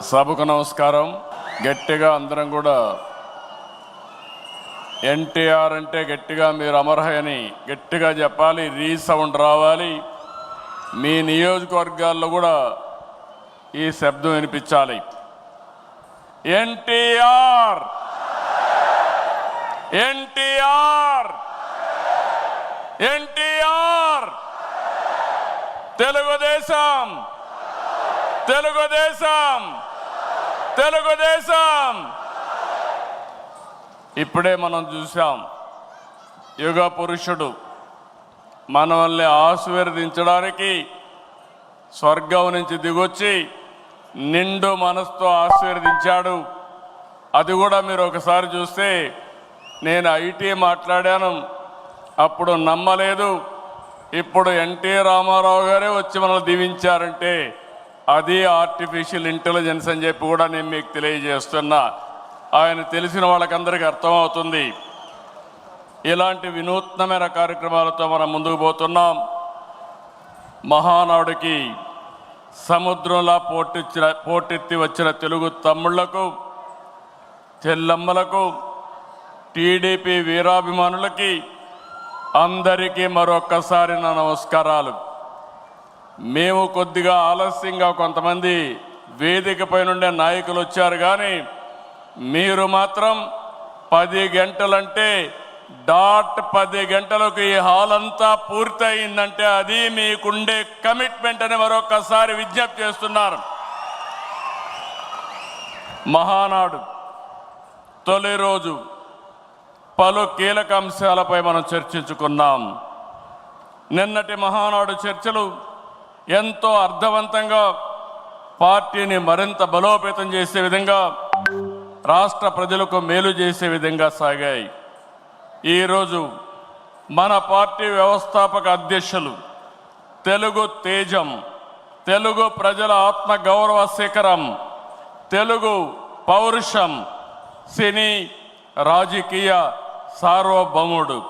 సభకు నమస్కారం. గట్టిగా అందరం కూడా ఎన్టీఆర్ అంటే గట్టిగా మీరు అమర్హని గట్టిగా చెప్పాలి. రీసౌండ్ రావాలి. మీ నియోజకవర్గాల్లో కూడా ఈ శబ్దం వినిపించాలి. ఎన్టీఆర్, ఎన్టీఆర్, ఎన్టీఆర్, తెలుగుదేశం, తెలుగుదేశం, తెలుగుదేశం. ఇప్పుడే మనం చూసాం, యుగ పురుషుడు మనల్ని ఆశీర్వదించడానికి స్వర్గం నుంచి దిగొచ్చి నిండు మనసుతో ఆశీర్వదించాడు. అది కూడా మీరు ఒకసారి చూస్తే, నేను ఐటీ మాట్లాడాను, అప్పుడు నమ్మలేదు. ఇప్పుడు ఎన్టీ రామారావు గారే వచ్చి మనల్ని దీవించారంటే అది ఆర్టిఫిషియల్ ఇంటెలిజెన్స్ అని చెప్పి కూడా నేను మీకు తెలియజేస్తున్నా. ఆయన తెలిసిన వాళ్ళకందరికీ అర్థమవుతుంది. ఇలాంటి వినూత్నమైన కార్యక్రమాలతో మనం ముందుకు పోతున్నాం. మహానాడుకి సముద్రంలా పోటెత్తి వచ్చిన తెలుగు తమ్ముళ్లకు, చెల్లమ్మలకు, టీడీపీ వీరాభిమానులకి అందరికీ మరొక్కసారి నా నమస్కారాలు. మేము కొద్దిగా ఆలస్యంగా కొంతమంది వేదికపై నుండే నాయకులు వచ్చారు, కానీ మీరు మాత్రం 10 గంటలంటే డాట్ 10 గంటలకు ఈ హాల్ అంతా పూర్తయిందంటే అది మీకుండే కమిట్మెంట్ అని మరొకసారి విజ్ఞప్తి చేస్తున్నారు. మహానాడు తొలి రోజు పలు కీలక అంశాలపై మనం చర్చించుకున్నాం. నిన్నటి మహానాడు చర్చలు ఎంతో అర్థవంతంగా పార్టీని మరింత బలోపేతం చేసే విధంగా, రాష్ట్ర ప్రజలకు మేలు చేసే విధంగా సాగాయి. ఈరోజు మన పార్టీ వ్యవస్థాపక అధ్యక్షులు, తెలుగు తేజం, తెలుగు ప్రజల ఆత్మ గౌరవ శిఖరం, తెలుగు పౌరుషం, సినీ రాజకీయ సార్వభౌముడు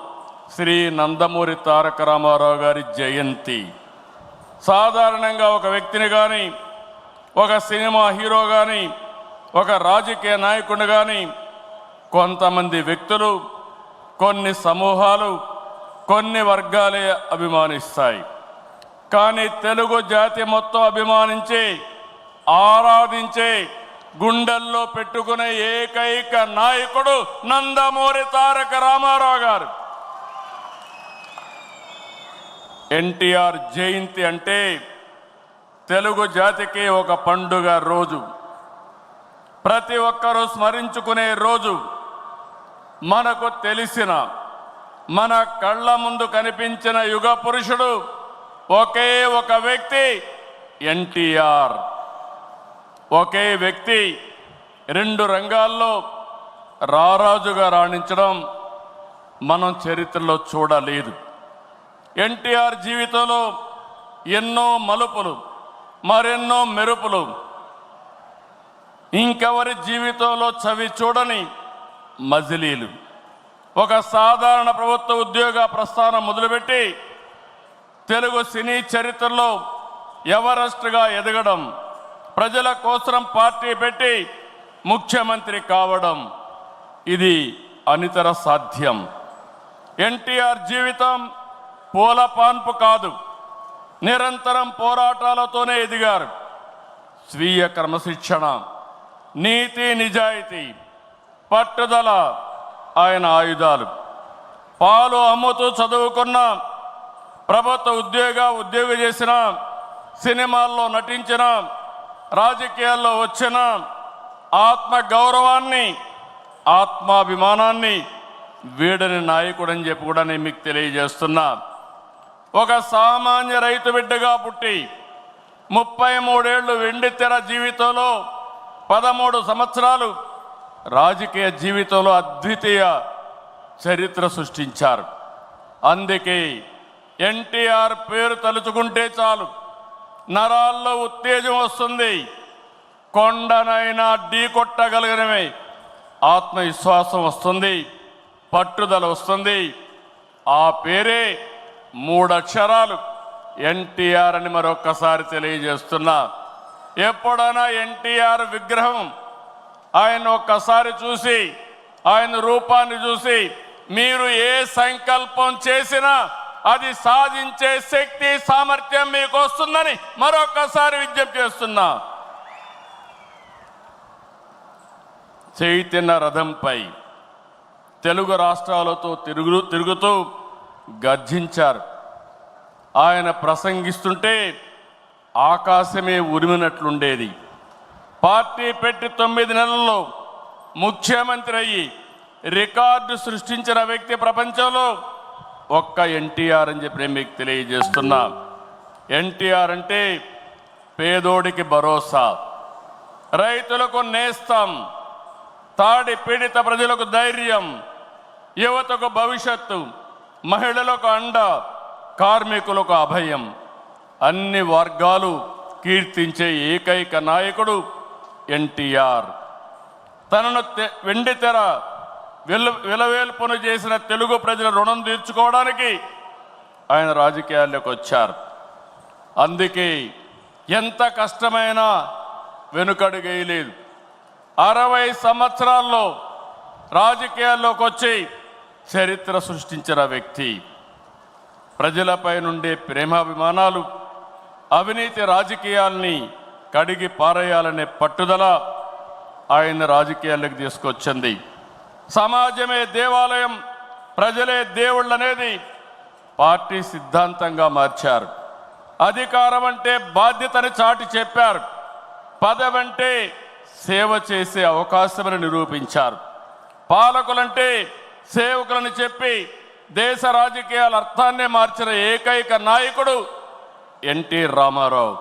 శ్రీ నందమూరి తారక రామారావు గారి జయంతి. సాధారణంగా ఒక వ్యక్తిని కానీ, ఒక సినిమా హీరో కానీ, ఒక రాజకీయ నాయకుడిని కానీ కొంతమంది వ్యక్తులు, కొన్ని సమూహాలు, కొన్ని వర్గాలే అభిమానిస్తాయి. కానీ తెలుగు జాతి మొత్తం అభిమానించే, ఆరాధించే, గుండెల్లో పెట్టుకునే ఏకైక నాయకుడు నందమూరి తారక రామారావు గారు. ఎన్టీఆర్ జయంతి అంటే తెలుగు జాతికి ఒక పండుగ రోజు, ప్రతి ఒక్కరూ స్మరించుకునే రోజు. మనకు తెలిసిన, మన కళ్ళ ముందు కనిపించిన యుగ పురుషుడు ఒకే ఒక వ్యక్తి, ఎన్టీఆర్. ఒకే వ్యక్తి 2 రంగాల్లో రారాజుగా రాణించడం మనం చరిత్రలో చూడలేదు. ఎన్టీఆర్ జీవితంలో ఎన్నో మలుపులు, మరెన్నో మెరుపులు, ఇంకెవరి జీవితంలో చవి చూడని మజిలీలు. ఒక సాధారణ ప్రభుత్వ ఉద్యోగ ప్రస్థానం మొదలుపెట్టి తెలుగు సినీ చరిత్రలో ఎవరెస్ట్గా ఎదగడం, ప్రజల కోసం పార్టీ పెట్టి ముఖ్యమంత్రి కావడం, ఇది అనితర సాధ్యం. ఎన్టీఆర్ జీవితం పూల పాన్పు కాదు, నిరంతరం పోరాటాలతోనే ఎదిగారు. స్వీయ క్రమశిక్షణ, నీతి నిజాయితీ, పట్టుదల ఆయన ఆయుధాలు. పాలు అమ్ముతూ చదువుకున్న, ప్రభుత్వ ఉద్యోగం చేసిన, సినిమాల్లో నటించిన, రాజకీయాల్లో వచ్చిన, ఆత్మ గౌరవాన్ని, ఆత్మాభిమానాన్ని వీడని నాయకుడని చెప్పి కూడా నేను మీకు తెలియజేస్తున్నా. ఒక సామాన్య రైతు బిడ్డగా పుట్టి 33 ఏళ్ళు వెండి తెర జీవితంలో 13 సంవత్సరాలు రాజకీయ జీవితంలో అద్వితీయ చరిత్ర సృష్టించారు. అందుకే ఎన్టీఆర్ పేరు తలుచుకుంటే చాలు నరాల్లో ఉత్తేజం వస్తుంది. కొండనైనా ఢీ కొట్టగలిగినమే ఆత్మవిశ్వాసం వస్తుంది, పట్టుదల వస్తుంది. ఆ పేరే 3 అక్షరాలు ఎన్టీఆర్ అని మరొక్కసారి తెలియజేస్తున్నా. ఎప్పుడైనా ఎన్టీఆర్ విగ్రహం ఆయన ఒక్కసారి చూసి ఆయన రూపాన్ని చూసి మీరు ఏ సంకల్పం చేసినా అది సాధించే శక్తి సామర్థ్యం మీకు వస్తుందని మరొకసారి విజ్ఞప్తి చేస్తున్నా. చైతన్య రథంపై తెలుగు రాష్ట్రాలతో తిరుగుతూ గర్జించారు. ఆయన ప్రసంగిస్తుంటే ఆకాశమే ఉరిమినట్లుండేది. పార్టీ పెట్టి 9 నెలల్లో ముఖ్యమంత్రి అయ్యి రికార్డు సృష్టించిన వ్యక్తి ప్రపంచంలో ఒక్క ఎన్టీఆర్ అని చెప్పి నేను మీకు తెలియజేస్తున్నా. ఎన్టీఆర్ అంటే పేదోడికి భరోసా, రైతులకు నేస్తం, తాడి పీడిత ప్రజలకు ధైర్యం, యువతకు భవిష్యత్తు, మహిళలకు అండ, కార్మికులకు అభయం. అన్ని వర్గాలు కీర్తించే ఏకైక నాయకుడు ఎన్టీఆర్. తనను వెండితెర విలవేల్పును చేసిన తెలుగు ప్రజల రుణం తీర్చుకోవడానికి ఆయన రాజకీయాల్లోకి వచ్చారు. అందుకే ఎంత కష్టమైనా వెనుకడుగేయలేదు. 60 సంవత్సరాల్లో రాజకీయాల్లోకి వచ్చి చరిత్ర సృష్టించిన వ్యక్తి. ప్రజలపై నుండే ప్రేమాభిమానాలు, అవినీతి రాజకీయాల్ని కడిగి పారేయాలనే పట్టుదల ఆయన రాజకీయాల్లోకి తీసుకొచ్చింది. సమాజమే దేవాలయం, ప్రజలే దేవుళ్ళు అనేది పార్టీ సిద్ధాంతంగా మార్చారు. అధికారం అంటే బాధ్యతని చాటి చెప్పారు. పదవి అంటే సేవ చేసే అవకాశమని నిరూపించారు. పాలకులంటే సేవకులని చెప్పి దేశ రాజకీయాల అర్థాన్నే మార్చిన ఏకైక నాయకుడు ఎన్టీ రామారావు.